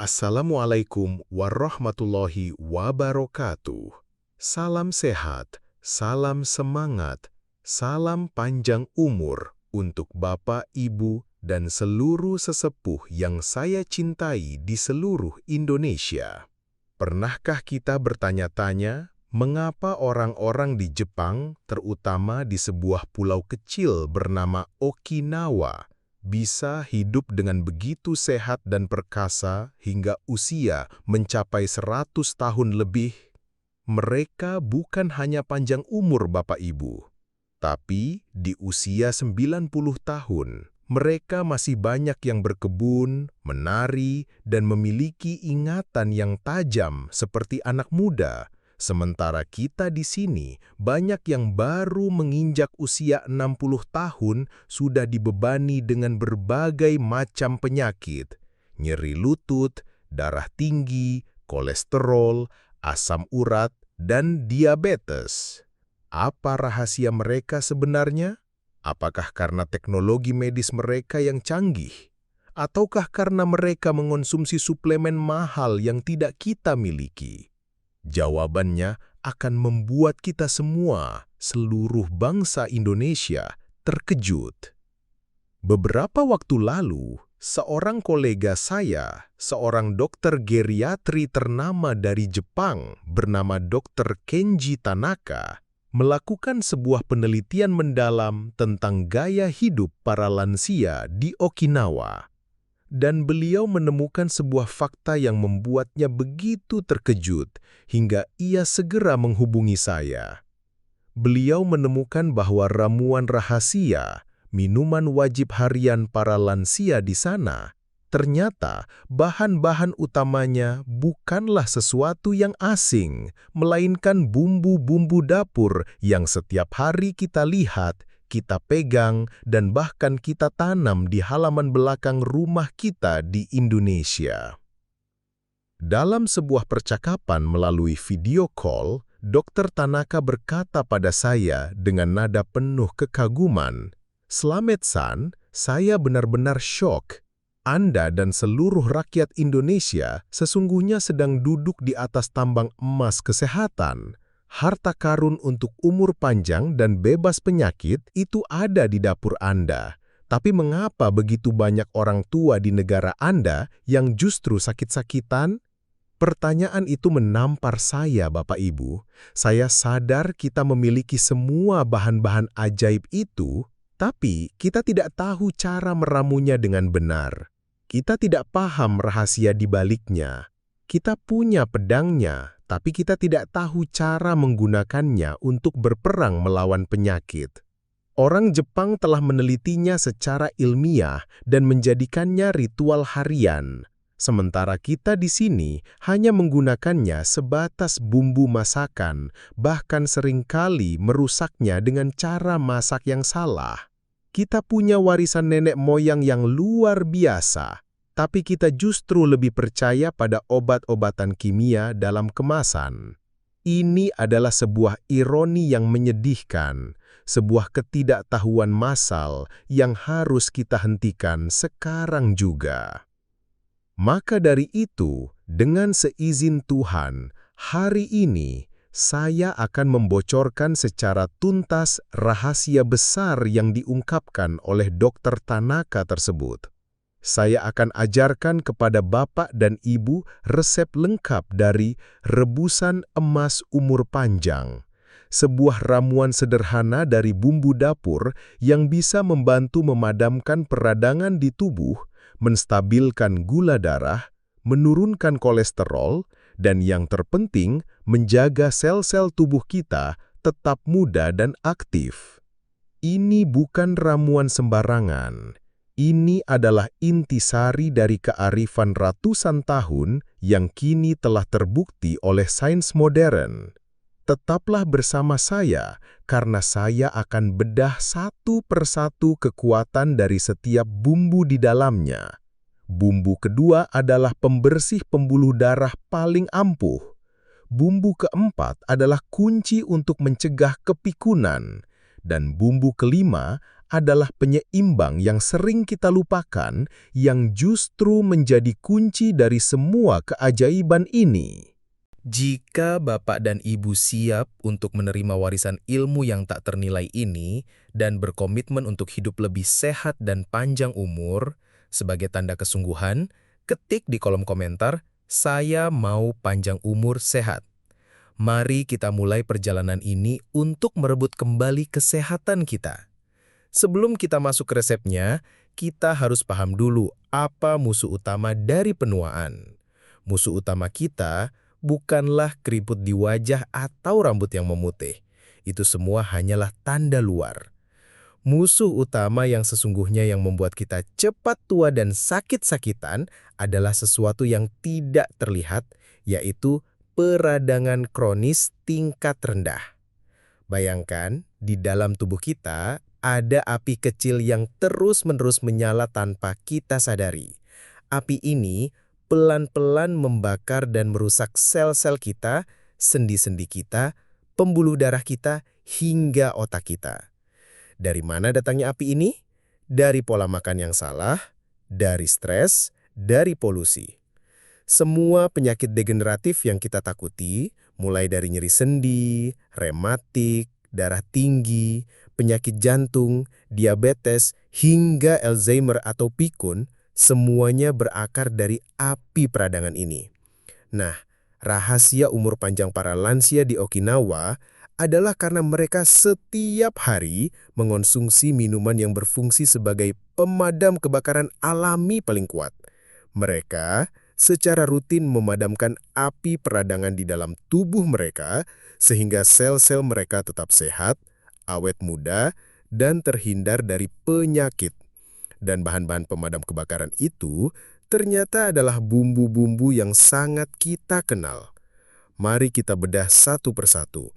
Assalamualaikum warahmatullahi wabarakatuh. Salam sehat, salam semangat, salam panjang umur untuk Bapak, Ibu, dan seluruh sesepuh yang saya cintai di seluruh Indonesia. Pernahkah kita bertanya-tanya, mengapa orang-orang di Jepang, terutama di sebuah pulau kecil bernama Okinawa, bisa hidup dengan begitu sehat dan perkasa hingga usia mencapai 100 tahun lebih? Mereka bukan hanya panjang umur Bapak Ibu, tapi di usia 90 tahun, mereka masih banyak yang berkebun, menari, dan memiliki ingatan yang tajam seperti anak muda. Sementara kita di sini, banyak yang baru menginjak usia 60 tahun sudah dibebani dengan berbagai macam penyakit, nyeri lutut, darah tinggi, kolesterol, asam urat, dan diabetes. Apa rahasia mereka sebenarnya? Apakah karena teknologi medis mereka yang canggih? Ataukah karena mereka mengonsumsi suplemen mahal yang tidak kita miliki? Jawabannya akan membuat kita semua, seluruh bangsa Indonesia, terkejut. Beberapa waktu lalu, seorang kolega saya, seorang dokter geriatri ternama dari Jepang bernama Dr. Kenji Tanaka, melakukan sebuah penelitian mendalam tentang gaya hidup para lansia di Okinawa. Dan beliau menemukan sebuah fakta yang membuatnya begitu terkejut hingga ia segera menghubungi saya. Beliau menemukan bahwa ramuan rahasia, minuman wajib harian para lansia di sana, ternyata bahan-bahan utamanya bukanlah sesuatu yang asing, melainkan bumbu-bumbu dapur yang setiap hari kita lihat, kita pegang, dan bahkan kita tanam di halaman belakang rumah kita di Indonesia. Dalam sebuah percakapan melalui video call, Dr. Tanaka berkata pada saya dengan nada penuh kekaguman, "Slamet-san, saya benar-benar syok. Anda dan seluruh rakyat Indonesia sesungguhnya sedang duduk di atas tambang emas kesehatan. Harta karun untuk umur panjang dan bebas penyakit itu ada di dapur Anda. Tapi mengapa begitu banyak orang tua di negara Anda yang justru sakit-sakitan?" Pertanyaan itu menampar saya, Bapak Ibu. Saya sadar kita memiliki semua bahan-bahan ajaib itu, tapi kita tidak tahu cara meramunya dengan benar. Kita tidak paham rahasia di baliknya. Kita punya pedangnya, tapi kita tidak tahu cara menggunakannya untuk berperang melawan penyakit. Orang Jepang telah menelitinya secara ilmiah dan menjadikannya ritual harian. Sementara kita di sini hanya menggunakannya sebatas bumbu masakan, bahkan seringkali merusaknya dengan cara masak yang salah. Kita punya warisan nenek moyang yang luar biasa. Tapi kita justru lebih percaya pada obat-obatan kimia dalam kemasan. Ini adalah sebuah ironi yang menyedihkan, sebuah ketidaktahuan massal yang harus kita hentikan sekarang juga. Maka dari itu, dengan seizin Tuhan, hari ini saya akan membocorkan secara tuntas rahasia besar yang diungkapkan oleh Dr. Tanaka tersebut. Saya akan ajarkan kepada Bapak dan Ibu resep lengkap dari rebusan emas umur panjang, sebuah ramuan sederhana dari bumbu dapur yang bisa membantu memadamkan peradangan di tubuh, menstabilkan gula darah, menurunkan kolesterol, dan yang terpenting, menjaga sel-sel tubuh kita tetap muda dan aktif. Ini bukan ramuan sembarangan. Ini adalah intisari dari kearifan ratusan tahun yang kini telah terbukti oleh sains modern. Tetaplah bersama saya, karena saya akan bedah satu persatu kekuatan dari setiap bumbu di dalamnya. Bumbu kedua adalah pembersih pembuluh darah paling ampuh. Bumbu keempat adalah kunci untuk mencegah kepikunan. Dan bumbu kelima adalah penyeimbang yang sering kita lupakan, yang justru menjadi kunci dari semua keajaiban ini. Jika Bapak dan Ibu siap untuk menerima warisan ilmu yang tak ternilai ini dan berkomitmen untuk hidup lebih sehat dan panjang umur, sebagai tanda kesungguhan, ketik di kolom komentar, "Saya mau panjang umur sehat." Mari kita mulai perjalanan ini untuk merebut kembali kesehatan kita. Sebelum kita masuk ke resepnya, kita harus paham dulu apa musuh utama dari penuaan. Musuh utama kita bukanlah keriput di wajah atau rambut yang memutih. Itu semua hanyalah tanda luar. Musuh utama yang sesungguhnya yang membuat kita cepat tua dan sakit-sakitan adalah sesuatu yang tidak terlihat, yaitu peradangan kronis tingkat rendah. Bayangkan, di dalam tubuh kita ada api kecil yang terus-menerus menyala tanpa kita sadari. Api ini pelan-pelan membakar dan merusak sel-sel kita, sendi-sendi kita, pembuluh darah kita, hingga otak kita. Dari mana datangnya api ini? Dari pola makan yang salah, dari stres, dari polusi. Semua penyakit degeneratif yang kita takuti, mulai dari nyeri sendi, rematik, darah tinggi, penyakit jantung, diabetes, hingga Alzheimer atau pikun, semuanya berakar dari api peradangan ini. Nah, rahasia umur panjang para lansia di Okinawa adalah karena mereka setiap hari mengonsumsi minuman yang berfungsi sebagai pemadam kebakaran alami paling kuat. Mereka secara rutin memadamkan api peradangan di dalam tubuh mereka sehingga sel-sel mereka tetap sehat, awet muda, dan terhindar dari penyakit. Dan bahan-bahan pemadam kebakaran itu ternyata adalah bumbu-bumbu yang sangat kita kenal. Mari kita bedah satu persatu.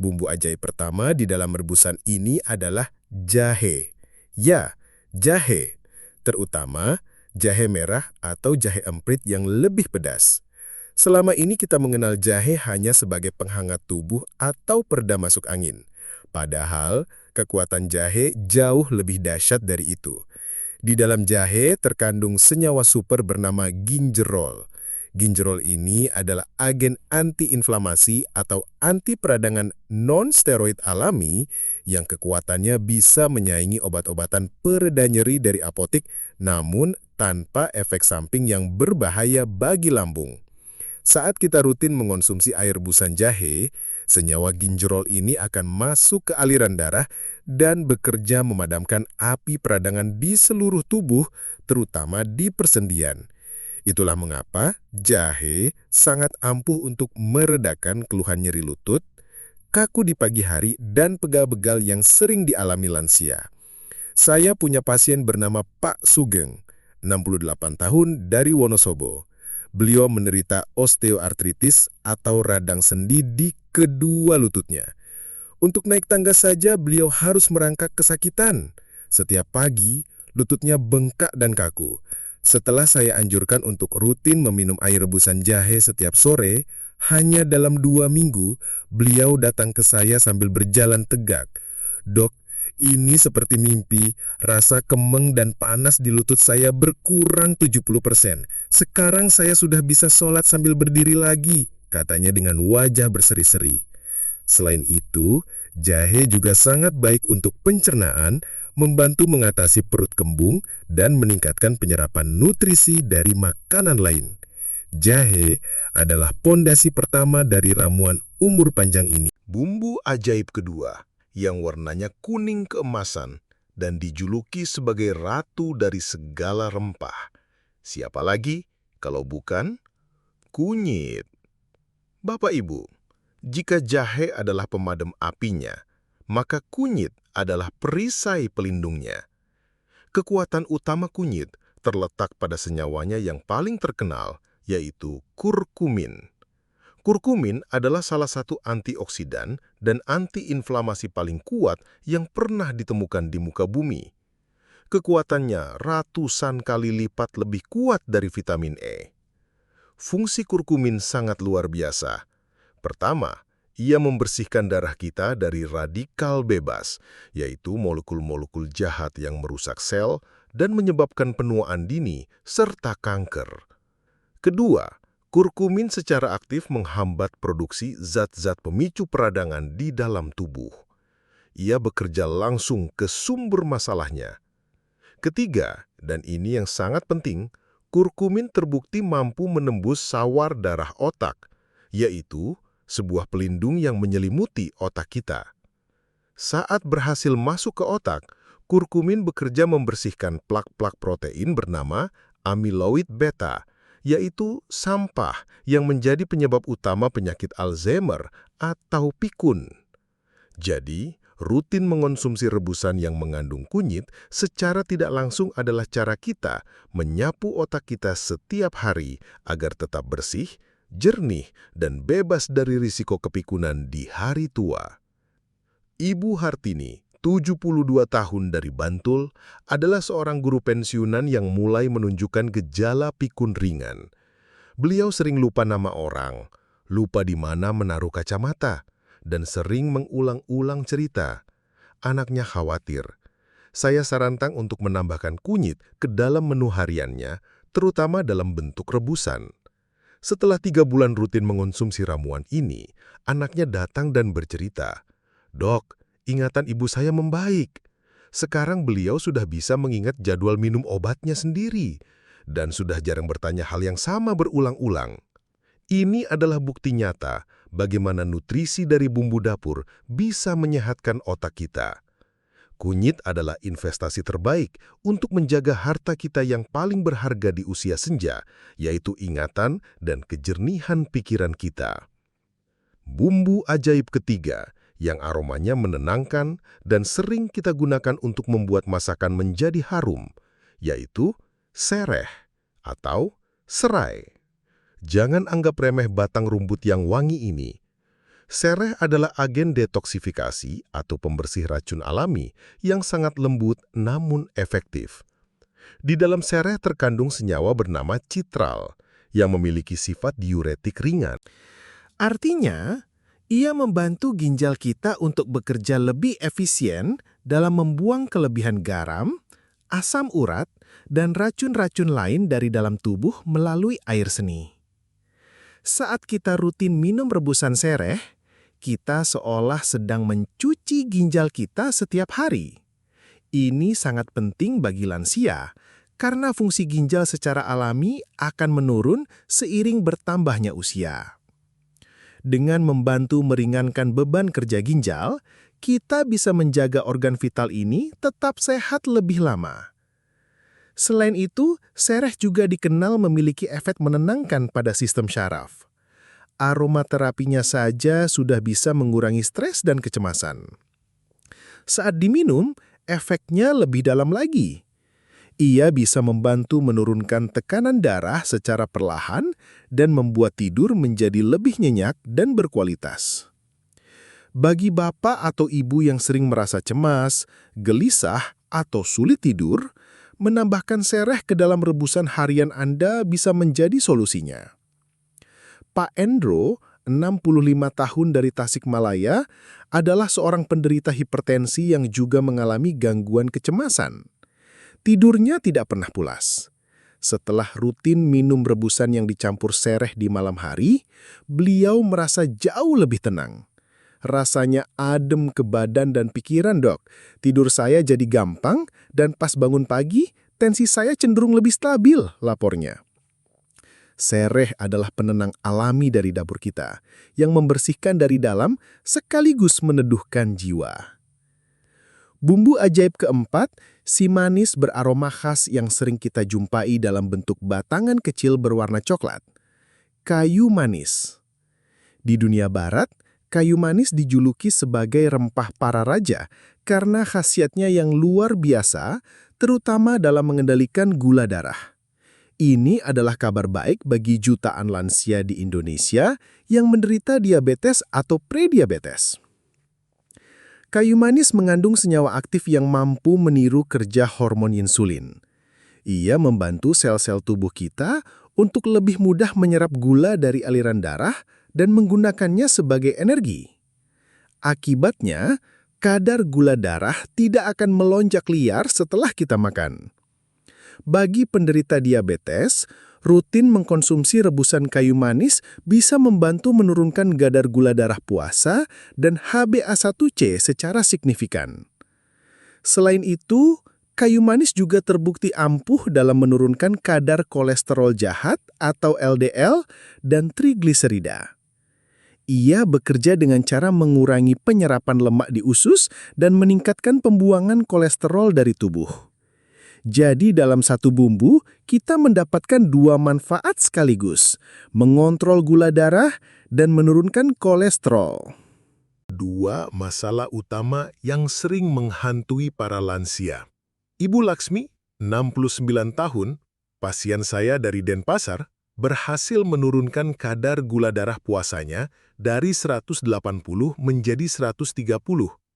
Bumbu ajaib pertama di dalam rebusan ini adalah jahe. Ya, jahe. Terutama jahe merah atau jahe emprit yang lebih pedas. Selama ini kita mengenal jahe hanya sebagai penghangat tubuh atau pereda masuk angin. Padahal kekuatan jahe jauh lebih dahsyat dari itu. Di dalam jahe terkandung senyawa super bernama ginjerol. Ginjerol ini adalah agen antiinflamasi atau anti peradangan non-steroid alami yang kekuatannya bisa menyaingi obat-obatan pereda nyeri dari apotik namun tanpa efek samping yang berbahaya bagi lambung. Saat kita rutin mengonsumsi air rebusan jahe, senyawa ginjerol ini akan masuk ke aliran darah dan bekerja memadamkan api peradangan di seluruh tubuh, terutama di persendian. Itulah mengapa jahe sangat ampuh untuk meredakan keluhan nyeri lutut, kaku di pagi hari, dan pegal-pegal yang sering dialami lansia. Saya punya pasien bernama Pak Sugeng, 68 tahun dari Wonosobo. Beliau menderita osteoartritis atau radang sendi di kedua lututnya. Untuk naik tangga saja beliau harus merangkak kesakitan. Setiap pagi, lututnya bengkak dan kaku. Setelah saya anjurkan untuk rutin meminum air rebusan jahe setiap sore, hanya dalam 2 minggu, beliau datang ke saya sambil berjalan tegak. "Dok, ini seperti mimpi. Rasa kemeng dan panas di lutut saya berkurang 70%. Sekarang saya sudah bisa sholat sambil berdiri lagi," katanya dengan wajah berseri-seri. Selain itu, jahe juga sangat baik untuk pencernaan, membantu mengatasi perut kembung, dan meningkatkan penyerapan nutrisi dari makanan lain. Jahe adalah pondasi pertama dari ramuan umur panjang ini. Bumbu ajaib kedua, yang warnanya kuning keemasan dan dijuluki sebagai ratu dari segala rempah. Siapa lagi kalau bukan kunyit? Bapak Ibu, jika jahe adalah pemadam apinya, maka kunyit adalah perisai pelindungnya. Kekuatan utama kunyit terletak pada senyawanya yang paling terkenal, yaitu kurkumin. Kurkumin adalah salah satu antioksidan dan antiinflamasi paling kuat yang pernah ditemukan di muka bumi. Kekuatannya ratusan kali lipat lebih kuat dari vitamin E. Fungsi kurkumin sangat luar biasa. Pertama, Ia membersihkan darah kita dari radikal bebas, yaitu molekul-molekul jahat yang merusak sel dan menyebabkan penuaan dini serta kanker. Kedua, kurkumin secara aktif menghambat produksi zat-zat pemicu peradangan di dalam tubuh. Ia bekerja langsung ke sumber masalahnya. Ketiga, dan ini yang sangat penting, kurkumin terbukti mampu menembus sawar darah otak, yaitu sebuah pelindung yang menyelimuti otak kita. Saat berhasil masuk ke otak, kurkumin bekerja membersihkan plak-plak protein bernama amyloid beta, yaitu sampah yang menjadi penyebab utama penyakit Alzheimer atau pikun. Jadi, rutin mengonsumsi rebusan yang mengandung kunyit secara tidak langsung adalah cara kita menyapu otak kita setiap hari agar tetap bersih, jernih, dan bebas dari risiko kepikunan di hari tua. Ibu Hartini, 72 tahun dari Bantul, adalah seorang guru pensiunan yang mulai menunjukkan gejala pikun ringan. Beliau sering lupa nama orang, lupa di mana menaruh kacamata, dan sering mengulang-ulang cerita. Anaknya khawatir. Saya sarankan untuk menambahkan kunyit ke dalam menu hariannya, terutama dalam bentuk rebusan. Setelah 3 bulan rutin mengonsumsi ramuan ini, anaknya datang dan bercerita, "Dok, ingatan ibu saya membaik. Sekarang beliau sudah bisa mengingat jadwal minum obatnya sendiri, dan sudah jarang bertanya hal yang sama berulang-ulang." Ini adalah bukti nyata bagaimana nutrisi dari bumbu dapur bisa menyehatkan otak kita. Kunyit adalah investasi terbaik untuk menjaga harta kita yang paling berharga di usia senja, yaitu ingatan dan kejernihan pikiran kita. Bumbu ajaib ketiga yang aromanya menenangkan dan sering kita gunakan untuk membuat masakan menjadi harum, yaitu sereh atau serai. Jangan anggap remeh batang rumput yang wangi ini. Sereh adalah agen detoksifikasi atau pembersih racun alami yang sangat lembut namun efektif. Di dalam sereh terkandung senyawa bernama citral yang memiliki sifat diuretik ringan. Artinya, ia membantu ginjal kita untuk bekerja lebih efisien dalam membuang kelebihan garam, asam urat, dan racun-racun lain dari dalam tubuh melalui air seni. Saat kita rutin minum rebusan sereh, kita seolah sedang mencuci ginjal kita setiap hari. Ini sangat penting bagi lansia, karena fungsi ginjal secara alami akan menurun seiring bertambahnya usia. Dengan membantu meringankan beban kerja ginjal, kita bisa menjaga organ vital ini tetap sehat lebih lama. Selain itu, sereh juga dikenal memiliki efek menenangkan pada sistem syaraf. Aromaterapinya saja sudah bisa mengurangi stres dan kecemasan. Saat diminum, efeknya lebih dalam lagi. Ia bisa membantu menurunkan tekanan darah secara perlahan dan membuat tidur menjadi lebih nyenyak dan berkualitas. Bagi bapak atau ibu yang sering merasa cemas, gelisah, atau sulit tidur, menambahkan sereh ke dalam rebusan harian Anda bisa menjadi solusinya. Pak Endro, 65 tahun dari Tasikmalaya, adalah seorang penderita hipertensi yang juga mengalami gangguan kecemasan. Tidurnya tidak pernah pulas. Setelah rutin minum rebusan yang dicampur sereh di malam hari, beliau merasa jauh lebih tenang. Rasanya adem ke badan dan pikiran, Dok. Tidur saya jadi gampang dan pas bangun pagi, tensi saya cenderung lebih stabil, lapornya. Sereh adalah penenang alami dari dapur kita, yang membersihkan dari dalam sekaligus meneduhkan jiwa. Bumbu ajaib keempat, si manis beraroma khas yang sering kita jumpai dalam bentuk batangan kecil berwarna coklat. Kayu manis. Di dunia barat, kayu manis dijuluki sebagai rempah para raja karena khasiatnya yang luar biasa, terutama dalam mengendalikan gula darah. Ini adalah kabar baik bagi jutaan lansia di Indonesia yang menderita diabetes atau prediabetes. Kayu manis mengandung senyawa aktif yang mampu meniru kerja hormon insulin. Ia membantu sel-sel tubuh kita untuk lebih mudah menyerap gula dari aliran darah dan menggunakannya sebagai energi. Akibatnya, kadar gula darah tidak akan melonjak liar setelah kita makan. Bagi penderita diabetes, rutin mengkonsumsi rebusan kayu manis bisa membantu menurunkan kadar gula darah puasa dan HbA1c secara signifikan. Selain itu, kayu manis juga terbukti ampuh dalam menurunkan kadar kolesterol jahat atau LDL dan trigliserida. Ia bekerja dengan cara mengurangi penyerapan lemak di usus dan meningkatkan pembuangan kolesterol dari tubuh. Jadi dalam satu bumbu, kita mendapatkan dua manfaat sekaligus, mengontrol gula darah dan menurunkan kolesterol. Dua masalah utama yang sering menghantui para lansia. Ibu Laksmi, 69 tahun, pasien saya dari Denpasar, berhasil menurunkan kadar gula darah puasanya dari 180 menjadi 130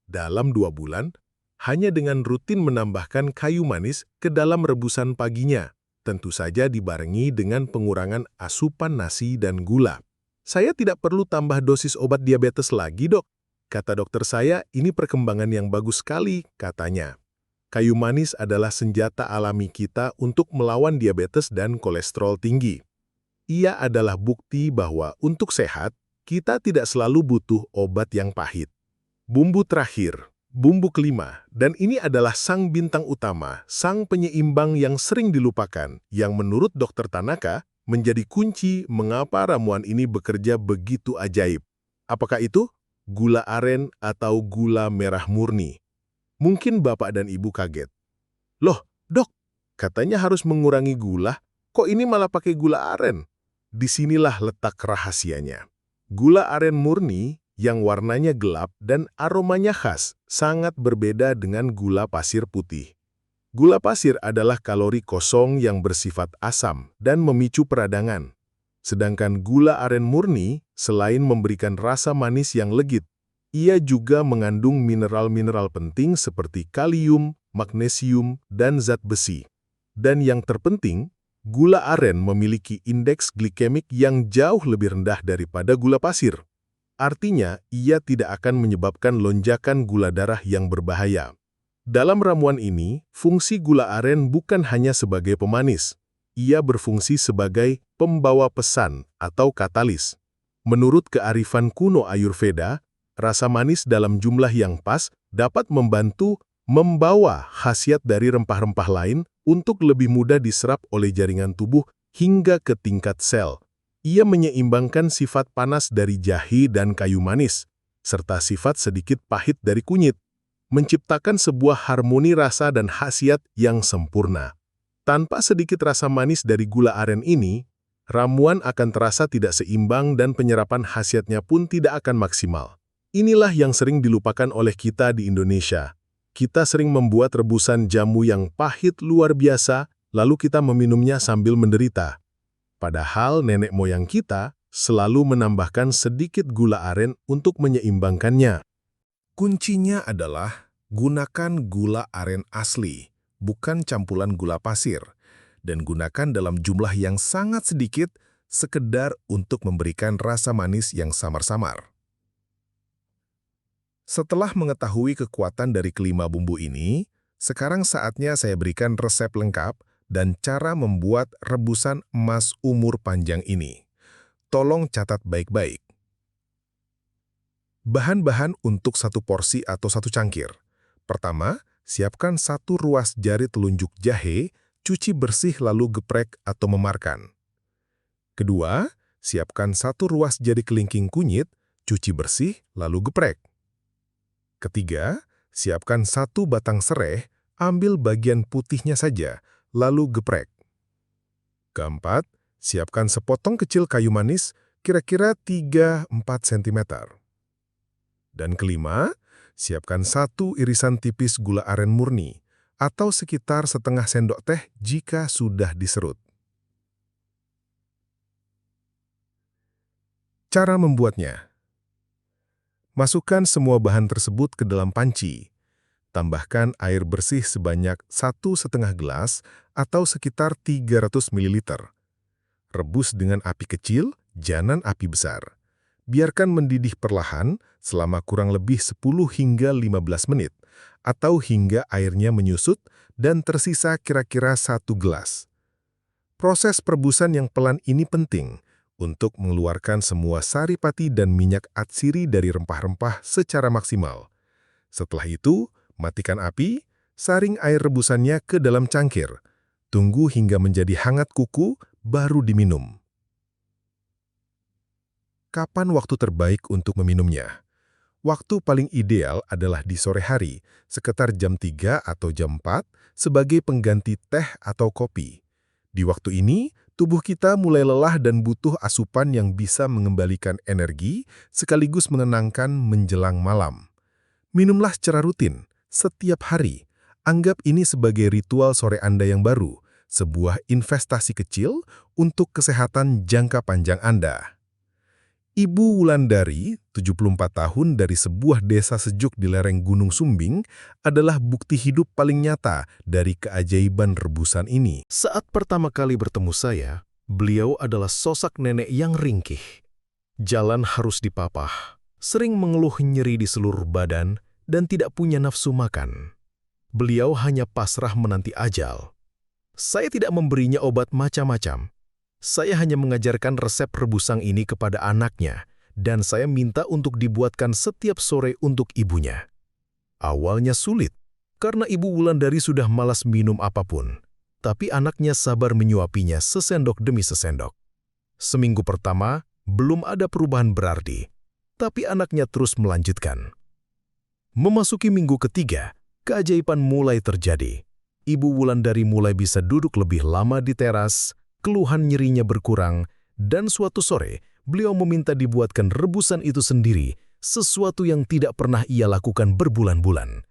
dalam 2 bulan, hanya dengan rutin menambahkan kayu manis ke dalam rebusan paginya, tentu saja dibarengi dengan pengurangan asupan nasi dan gula. Saya tidak perlu tambah dosis obat diabetes lagi, dok. Kata dokter saya, ini perkembangan yang bagus sekali, katanya. Kayu manis adalah senjata alami kita untuk melawan diabetes dan kolesterol tinggi. Ia adalah bukti bahwa untuk sehat, kita tidak selalu butuh obat yang pahit. Bumbu terakhir, bumbu kelima, dan ini adalah sang bintang utama, sang penyeimbang yang sering dilupakan, yang menurut Dr. Tanaka menjadi kunci mengapa ramuan ini bekerja begitu ajaib. Apakah itu? Gula aren atau gula merah murni. Mungkin Bapak dan Ibu kaget. Loh, dok, katanya harus mengurangi gula, kok ini malah pakai gula aren? Disinilah letak rahasianya. Gula aren murni yang warnanya gelap dan aromanya khas sangat berbeda dengan gula pasir putih. Gula pasir adalah kalori kosong yang bersifat asam dan memicu peradangan. Sedangkan gula aren murni, selain memberikan rasa manis yang legit, ia juga mengandung mineral-mineral penting seperti kalium, magnesium, dan zat besi. Dan yang terpenting, gula aren memiliki indeks glikemik yang jauh lebih rendah daripada gula pasir. Artinya, ia tidak akan menyebabkan lonjakan gula darah yang berbahaya. Dalam ramuan ini, fungsi gula aren bukan hanya sebagai pemanis. Ia berfungsi sebagai pembawa pesan atau katalis. Menurut kearifan kuno Ayurveda, rasa manis dalam jumlah yang pas dapat membantu membawa khasiat dari rempah-rempah lain untuk lebih mudah diserap oleh jaringan tubuh hingga ke tingkat sel. Ia menyeimbangkan sifat panas dari jahe dan kayu manis, serta sifat sedikit pahit dari kunyit, menciptakan sebuah harmoni rasa dan khasiat yang sempurna. Tanpa sedikit rasa manis dari gula aren ini, ramuan akan terasa tidak seimbang dan penyerapan khasiatnya pun tidak akan maksimal. Inilah yang sering dilupakan oleh kita di Indonesia. Kita sering membuat rebusan jamu yang pahit luar biasa, lalu kita meminumnya sambil menderita. Padahal nenek moyang kita selalu menambahkan sedikit gula aren untuk menyeimbangkannya. Kuncinya adalah gunakan gula aren asli, bukan campuran gula pasir, dan gunakan dalam jumlah yang sangat sedikit, sekedar untuk memberikan rasa manis yang samar-samar. Setelah mengetahui kekuatan dari kelima bumbu ini, sekarang saatnya saya berikan resep lengkap dan cara membuat rebusan emas umur panjang ini. Tolong catat baik-baik. Bahan-bahan untuk satu porsi atau satu cangkir. Pertama, siapkan 1 ruas jari telunjuk jahe, cuci bersih lalu geprek atau memarkan. Kedua, siapkan 1 ruas jari kelingking kunyit, cuci bersih lalu geprek. Ketiga, siapkan 1 batang sereh, ambil bagian putihnya saja, lalu geprek. Keempat, siapkan sepotong kecil kayu manis, kira-kira 3-4 cm. Dan kelima, siapkan 1 irisan tipis gula aren murni, atau sekitar setengah sendok teh jika sudah diserut. Cara membuatnya. Masukkan semua bahan tersebut ke dalam panci. Tambahkan air bersih sebanyak 1,5 gelas atau sekitar 300 ml. Rebus dengan api kecil, jangan api besar. Biarkan mendidih perlahan selama kurang lebih 10 hingga 15 menit, atau hingga airnya menyusut dan tersisa kira-kira 1 gelas. Proses perebusan yang pelan ini penting untuk mengeluarkan semua saripati dan minyak atsiri dari rempah-rempah secara maksimal. Setelah itu, matikan api, saring air rebusannya ke dalam cangkir. Tunggu hingga menjadi hangat kuku, baru diminum. Kapan waktu terbaik untuk meminumnya? Waktu paling ideal adalah di sore hari, sekitar jam 3 atau jam 4, sebagai pengganti teh atau kopi. Di waktu ini, tubuh kita mulai lelah dan butuh asupan yang bisa mengembalikan energi, sekaligus menenangkan menjelang malam. Minumlah secara rutin, setiap hari. Anggap ini sebagai ritual sore Anda yang baru, sebuah investasi kecil untuk kesehatan jangka panjang Anda. Ibu Wulandari, 74 tahun dari sebuah desa sejuk di lereng Gunung Sumbing, adalah bukti hidup paling nyata dari keajaiban rebusan ini. Saat pertama kali bertemu saya, beliau adalah sosok nenek yang ringkih. Jalan harus dipapah, sering mengeluh nyeri di seluruh badan, dan tidak punya nafsu makan. Beliau hanya pasrah menanti ajal. Saya tidak memberinya obat macam-macam. Saya hanya mengajarkan resep rebusang ini kepada anaknya, dan saya minta untuk dibuatkan setiap sore untuk ibunya. Awalnya sulit, karena Ibu Wulandari sudah malas minum apapun, tapi anaknya sabar menyuapinya sesendok demi sesendok. Seminggu pertama, belum ada perubahan berarti, tapi anaknya terus melanjutkan. Memasuki minggu ketiga, keajaiban mulai terjadi. Ibu Wulandari mulai bisa duduk lebih lama di teras, keluhan nyerinya berkurang, dan suatu sore, beliau meminta dibuatkan rebusan itu sendiri, sesuatu yang tidak pernah ia lakukan berbulan-bulan.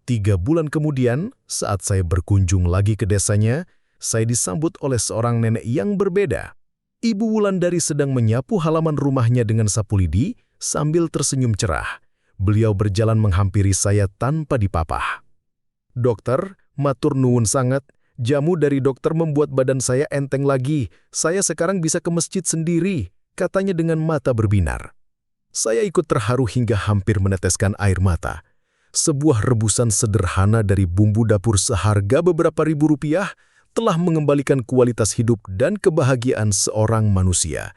3 bulan kemudian, saat saya berkunjung lagi ke desanya, saya disambut oleh seorang nenek yang berbeda. Ibu Wulandari sedang menyapu halaman rumahnya dengan sapu lidi sambil tersenyum cerah. Beliau berjalan menghampiri saya tanpa dipapah. "Dokter, matur nuwun sangat. Jamu dari dokter membuat badan saya enteng lagi. Saya sekarang bisa ke masjid sendiri," katanya dengan mata berbinar. Saya ikut terharu hingga hampir meneteskan air mata. Sebuah rebusan sederhana dari bumbu dapur seharga beberapa ribu rupiah telah mengembalikan kualitas hidup dan kebahagiaan seorang manusia.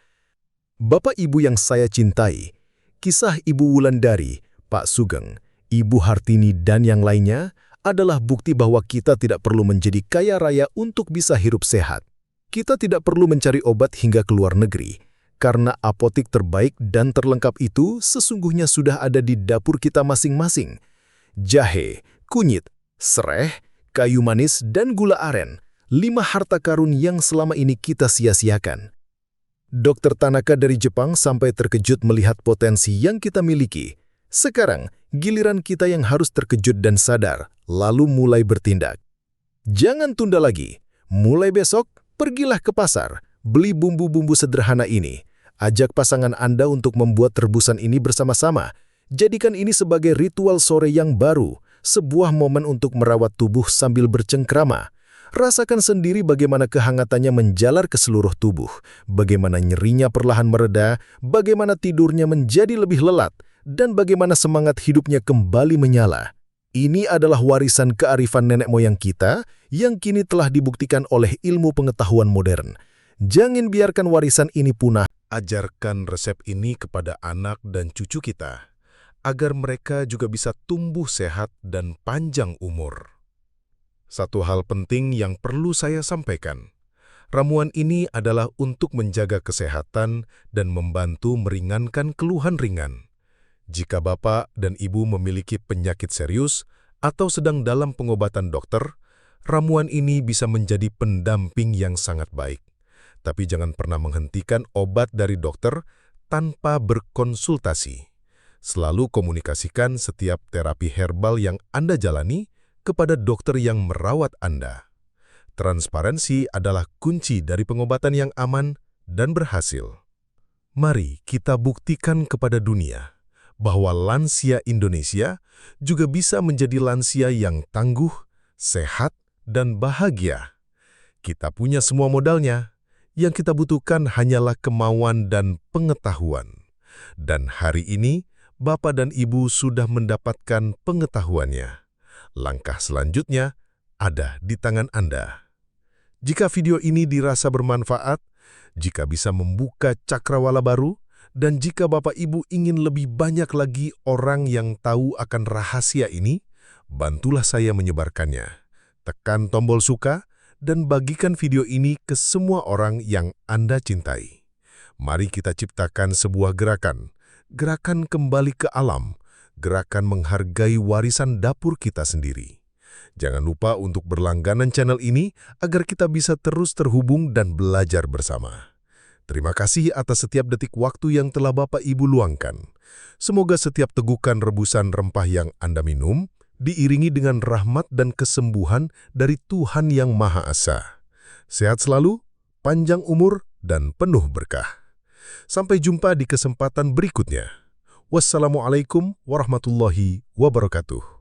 Bapak Ibu yang saya cintai, kisah Ibu Wulandari, Pak Sugeng, Ibu Hartini, dan yang lainnya adalah bukti bahwa kita tidak perlu menjadi kaya raya untuk bisa hidup sehat. Kita tidak perlu mencari obat hingga ke luar negeri, karena apotik terbaik dan terlengkap itu sesungguhnya sudah ada di dapur kita masing-masing. Jahe, kunyit, sereh, kayu manis, dan gula aren, 5 harta karun yang selama ini kita sia-siakan. Dr. Tanaka dari Jepang sampai terkejut melihat potensi yang kita miliki. Sekarang, giliran kita yang harus terkejut dan sadar, lalu mulai bertindak. Jangan tunda lagi. Mulai besok, pergilah ke pasar, beli bumbu-bumbu sederhana ini. Ajak pasangan Anda untuk membuat rebusan ini bersama-sama. Jadikan ini sebagai ritual sore yang baru, sebuah momen untuk merawat tubuh sambil bercengkrama. Rasakan sendiri bagaimana kehangatannya menjalar ke seluruh tubuh, bagaimana nyerinya perlahan mereda, bagaimana tidurnya menjadi lebih lelat, dan bagaimana semangat hidupnya kembali menyala. Ini adalah warisan kearifan nenek moyang kita yang kini telah dibuktikan oleh ilmu pengetahuan modern. Jangan biarkan warisan ini punah. Ajarkan resep ini kepada anak dan cucu kita, agar mereka juga bisa tumbuh sehat dan panjang umur. Satu hal penting yang perlu saya sampaikan, ramuan ini adalah untuk menjaga kesehatan dan membantu meringankan keluhan ringan. Jika Bapak dan Ibu memiliki penyakit serius atau sedang dalam pengobatan dokter, ramuan ini bisa menjadi pendamping yang sangat baik. Tapi jangan pernah menghentikan obat dari dokter tanpa berkonsultasi. Selalu komunikasikan setiap terapi herbal yang Anda jalani kepada dokter yang merawat Anda. Transparansi adalah kunci dari pengobatan yang aman dan berhasil. Mari kita buktikan kepada dunia bahwa lansia Indonesia juga bisa menjadi lansia yang tangguh, sehat, dan bahagia. Kita punya semua modalnya. Yang kita butuhkan hanyalah kemauan dan pengetahuan. Dan hari ini, Bapak dan Ibu sudah mendapatkan pengetahuannya. Langkah selanjutnya ada di tangan Anda. Jika video ini dirasa bermanfaat, jika bisa membuka cakrawala baru, dan jika Bapak Ibu ingin lebih banyak lagi orang yang tahu akan rahasia ini, bantulah saya menyebarkannya. Tekan tombol suka dan bagikan video ini ke semua orang yang Anda cintai. Mari kita ciptakan sebuah gerakan kembali ke alam, gerakan menghargai warisan dapur kita sendiri. Jangan lupa untuk berlangganan channel ini agar kita bisa terus terhubung dan belajar bersama. Terima kasih atas setiap detik waktu yang telah Bapak Ibu luangkan. Semoga setiap tegukan rebusan rempah yang Anda minum diiringi dengan rahmat dan kesembuhan dari Tuhan Yang Maha Esa. Sehat selalu, panjang umur, dan penuh berkah. Sampai jumpa di kesempatan berikutnya. Wassalamualaikum warahmatullahi wabarakatuh.